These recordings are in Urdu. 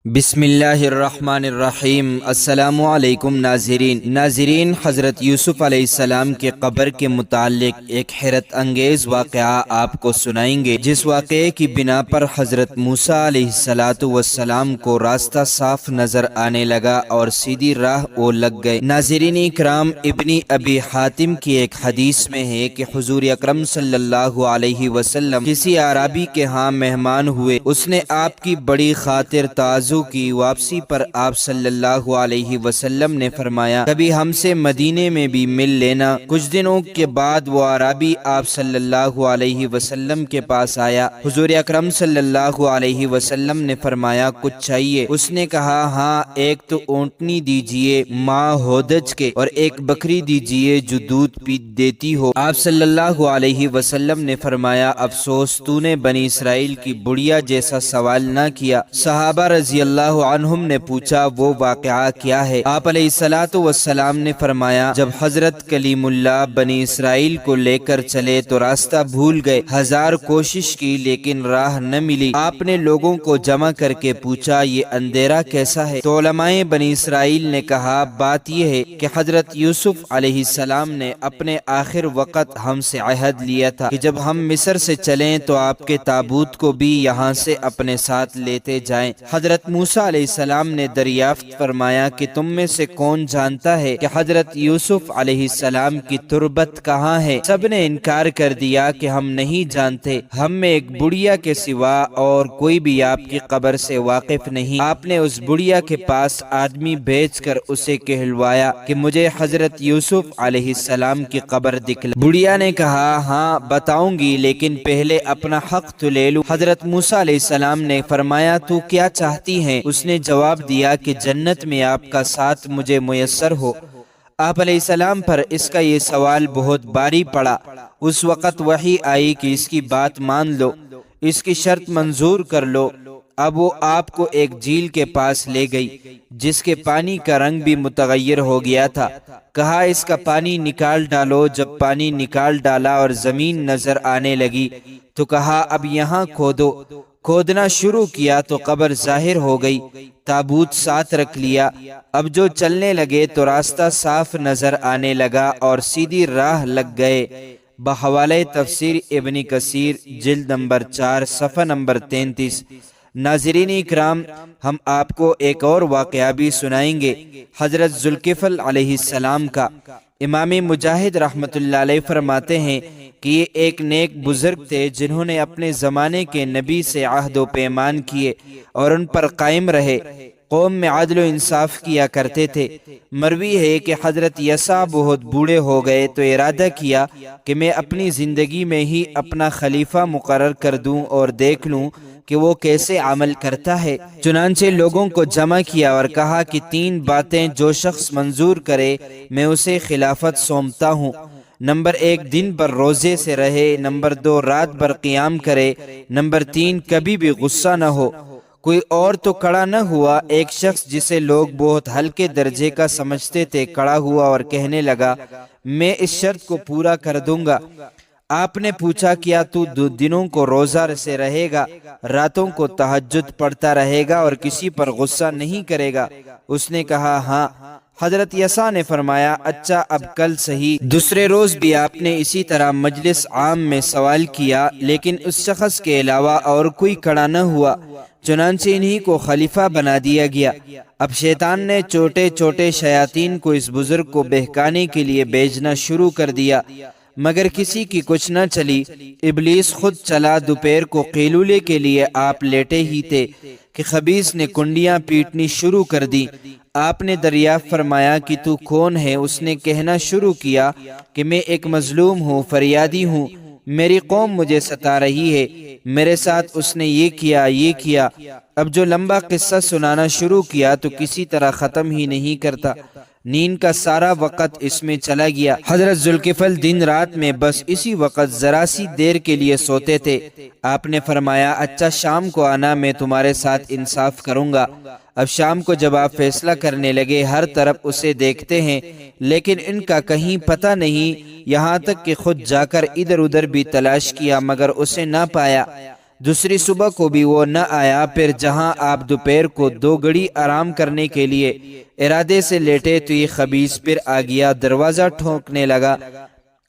بسم اللہ الرحمن الرحیم۔ السلام علیکم ناظرین، حضرت یوسف علیہ السلام کے قبر کے متعلق ایک حیرت انگیز واقعہ آپ کو سنائیں گے، جس واقعے کی بنا پر حضرت موسیٰ علیہ السلام کو راستہ صاف نظر آنے لگا اور سیدھی راہ وہ لگ گئے۔ ناظرین اکرام، ابن ابی حاتم کی ایک حدیث میں ہے کہ حضور اکرم صلی اللہ علیہ وسلم کسی اعرابی کے ہاں مہمان ہوئے۔ اس نے آپ کی بڑی خاطر تازہ کی واپسی پر آپ صلی اللہ علیہ وسلم نے فرمایا، کبھی ہم سے مدینے میں بھی مل لینا۔ کچھ دنوں کے بعد وہ اعرابی آپ صلی اللہ علیہ وسلم کے پاس آیا۔ حضور اکرم صلی اللہ علیہ وسلم نے فرمایا، کچھ چاہیے؟ اس نے کہا، ہاں، ایک تو اونٹنی دیجئے ماں ہودج کے، اور ایک بکری دیجئے جو دودھ پی دیتی ہو۔ آپ صلی اللہ علیہ وسلم نے فرمایا، افسوس تو نے بنی اسرائیل کی بڑیا جیسا سوال نہ کیا۔ صحابہ رضی اللہ عنہم نے پوچھا، وہ واقعہ کیا ہے؟ آپ علیہ السلام نے فرمایا، جب حضرت کلیم اللہ بنی اسرائیل کو لے کر چلے تو راستہ بھول گئے، ہزار کوشش کی لیکن راہ نہ ملی۔ آپ نے لوگوں کو جمع کر کے پوچھا، یہ اندھیرا کیسا ہے؟ تو علماء بنی اسرائیل نے کہا، بات یہ ہے کہ حضرت یوسف علیہ السلام نے اپنے آخر وقت ہم سے عہد لیا تھا کہ جب ہم مصر سے چلیں تو آپ کے تابوت کو بھی یہاں سے اپنے ساتھ لیتے جائیں۔ حضرت موسیٰ علیہ السلام نے دریافت فرمایا کہ تم میں سے کون جانتا ہے کہ حضرت یوسف علیہ السلام کی تربت کہاں ہے؟ سب نے انکار کر دیا کہ ہم نہیں جانتے، ہم میں ایک بڑیا کے سوا اور کوئی بھی آپ کی قبر سے واقف نہیں۔ آپ نے اس بڑیا کے پاس آدمی بھیج کر اسے کہلوایا کہ مجھے حضرت یوسف علیہ السلام کی قبر دکھلا۔ بڑیا نے کہا، ہاں بتاؤں گی، لیکن پہلے اپنا حق تو لے لوں۔ حضرت موسیٰ علیہ السلام نے فرمایا، تو کیا چاہتی ہیں؟ اس نے جواب دیا کہ جنت میں آپ کا ساتھ مجھے میسر ہو۔ آپ علیہ السلام پر اس کا یہ سوال بہت باری پڑا۔ اس وقت وحی آئی کہ اس کی بات مان لو، اس کی شرط منظور کر لو۔ اب وہ آپ کو ایک جھیل کے پاس لے گئی جس کے پانی کا رنگ بھی متغیر ہو گیا تھا۔ کہا، اس کا پانی نکال ڈالو۔ جب پانی نکال ڈالا اور زمین نظر آنے لگی تو کہا، اب یہاں کھودو۔ کھودنا شروع کیا تو قبر ظاہر ہو گئی۔ تابوت ساتھ رکھ لیا۔ اب جو چلنے لگے تو راستہ صاف نظر آنے لگا اور سیدھی راہ لگ گئے۔ بحوالہ تفسیر ابن کثیر، جلد نمبر 4، صفحہ نمبر 33۔ ناظرین اکرام، ہم آپ کو ایک اور واقعہ بھی سنائیں گے، حضرت ذوالکفل علیہ السلام کا۔ امام مجاہد رحمۃ اللہ علیہ فرماتے ہیں کہ یہ ایک نیک بزرگ تھے جنہوں نے اپنے زمانے کے نبی سے عہد و پیمان کیے اور ان پر قائم رہے۔ قوم میں عدل و انصاف کیا کرتے تھے۔ مروی ہے کہ حضرت یسع بہت بوڑھے ہو گئے تو ارادہ کیا کہ میں اپنی زندگی میں ہی اپنا خلیفہ مقرر کر دوں اور دیکھ لوں کہ وہ کیسے عمل کرتا ہے۔ چنانچہ لوگوں کو جمع کیا اور کہا کہ 3 باتیں جو شخص منظور کرے میں اسے خلافت سونپتا ہوں۔ نمبر 1، دن بھر روزے سے رہے۔ نمبر 2، رات بھر قیام کرے۔ نمبر 3، کبھی بھی غصہ نہ ہو۔ کوئی اور تو کھڑا نہ ہوا۔ ایک شخص جسے لوگ بہت ہلکے درجے کا سمجھتے تھے کھڑا ہوا اور کہنے لگا، میں اس شرط کو پورا کر دوں گا۔ آپ نے پوچھا، کیا تو دنوں کو روزہ سے رہے گا، راتوں کو تہجد پڑھتا رہے گا اور کسی پر غصہ نہیں کرے گا؟ اس نے کہا، ہاں۔ حضرت یسع نے فرمایا، اچھا، اب کل صحیح۔ دوسرے روز بھی آپ نے اسی طرح مجلس عام میں سوال کیا، لیکن اس شخص کے علاوہ اور کوئی کھڑا نہ ہوا۔ چنانچہ انہی کو خلیفہ بنا دیا گیا۔ اب شیطان نے چھوٹے چھوٹے شیاطین کو اس بزرگ کو بہکانے کے لیے بھیجنا شروع کر دیا، مگر کسی کی کچھ نہ چلی۔ ابلیس خود چلا۔ دوپہر کو قیلولے کے لیے آپ لیٹے ہی تھے کہ خبیث نے کنڈیاں پیٹنی شروع کر دی۔ آپ نے دریافت فرمایا کہ تو کون ہے؟ اس نے کہنا شروع کیا کہ میں ایک مظلوم ہوں، فریادی ہوں، میری قوم مجھے ستا رہی ہے، میرے ساتھ اس نے یہ کیا یہ کیا۔ اب جو لمبا قصہ سنانا شروع کیا تو کسی طرح ختم ہی نہیں کرتا۔ نیند کا سارا وقت اس میں چلا گیا۔ حضرت ذوالکفل دن رات میں بس اسی وقت ذرا سی دیر کے لیے سوتے تھے۔ آپ نے فرمایا، اچھا، شام کو آنا، میں تمہارے ساتھ انصاف کروں گا۔ اب شام کو جب آپ فیصلہ کرنے لگے، ہر طرف اسے دیکھتے ہیں لیکن ان کا کہیں پتہ نہیں، یہاں تک کہ خود جا کر ادھر ادھر بھی تلاش کیا مگر اسے نہ پایا۔ دوسری صبح کو بھی وہ نہ آیا۔ پھر جہاں آپ دوپہر کو 2 گھڑی آرام کرنے کے لیے ارادے سے لیٹے تو یہ خبیث پھر آ گیا، دروازہ ٹھوکنے لگا۔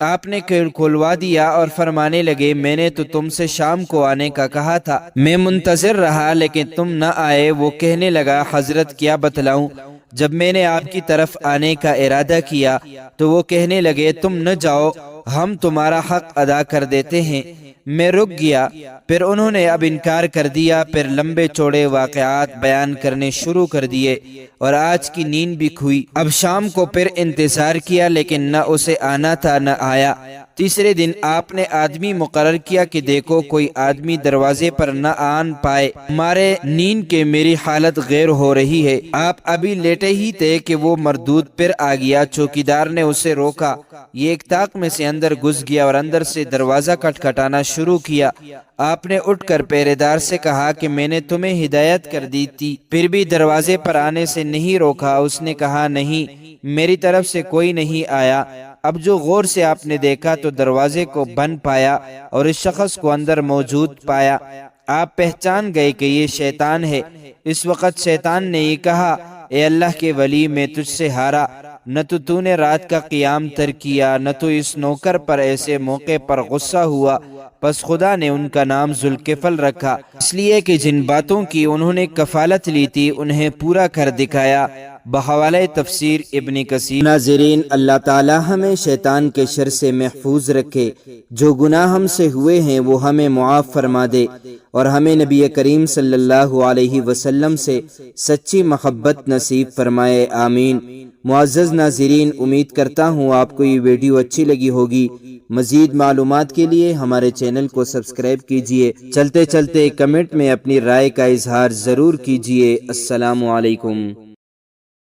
آپ نے کھلوا دیا اور فرمانے لگے، میں نے تو تم سے شام کو آنے کا کہا تھا، میں منتظر رہا لیکن تم نہ آئے۔ وہ کہنے لگا، حضرت کیا بتلاؤں؟ جب میں نے آپ کی طرف آنے کا ارادہ کیا تو وہ کہنے لگے، تم نہ جاؤ، ہم تمہارا حق ادا کر دیتے ہیں۔ میں رک گیا، پھر انہوں نے اب انکار کر دیا۔ پھر لمبے چوڑے واقعات بیان کرنے شروع کر دیے اور آج کی نیند بھی کھوئی۔ اب شام کو پھر انتظار کیا لیکن نہ اسے آنا تھا نہ آیا۔ تیسرے دن آپ نے آدمی مقرر کیا کہ دیکھو کوئی آدمی دروازے پر نہ آن پائے، ہمارے نیند کے میری حالت غیر ہو رہی ہے۔ آپ ابھی لیٹے ہی تھے کہ وہ مردود پھر آ گیا۔ چوکیدار نے اسے روکا، یہ ایک طاق میں سے اندر گھس گیا اور اندر سے دروازہ کھٹکھٹانا شروع کیا۔ آپ نے اٹھ کر پہرے دار سے کہا کہ میں نے تمہیں ہدایت کر دی تھی، پھر بھی دروازے پر آنے سے نہیں روکا۔ اس نے کہا، نہیں، میری طرف سے کوئی نہیں آیا۔ اب جو غور سے آپ نے دیکھا تو دروازے کو بند پایا اور اس شخص کو اندر موجود پایا۔ آپ پہچان گئے کہ یہ شیطان ہے۔ اس وقت شیطان نے یہ کہا، اے اللہ کے ولی، میں تجھ سے ہارا، نہ تو نے رات کا قیام ترک کیا، نہ تو اس نوکر پر ایسے موقع پر غصہ ہوا۔ پس خدا نے ان کا نام ذوالکفل رکھا، اس لیے کہ جن باتوں کی انہوں نے کفالت لی تھی انہیں پورا کر دکھایا۔ بحوالہ تفسیر ابن کثیر۔ ناظرین، اللہ تعالی ہمیں شیطان کے شر سے محفوظ رکھے، جو گناہ ہم سے ہوئے ہیں وہ ہمیں معاف فرما دے، اور ہمیں نبی کریم صلی اللہ علیہ وسلم سے سچی محبت نصیب فرمائے، آمین۔ معزز ناظرین، امید کرتا ہوں آپ کو یہ ویڈیو اچھی لگی ہوگی۔ مزید معلومات کے لیے ہمارے چینل کو سبسکرائب کیجئے۔ چلتے چلتے کمنٹ میں اپنی رائے کا اظہار ضرور کیجئے۔ السلام علیکم۔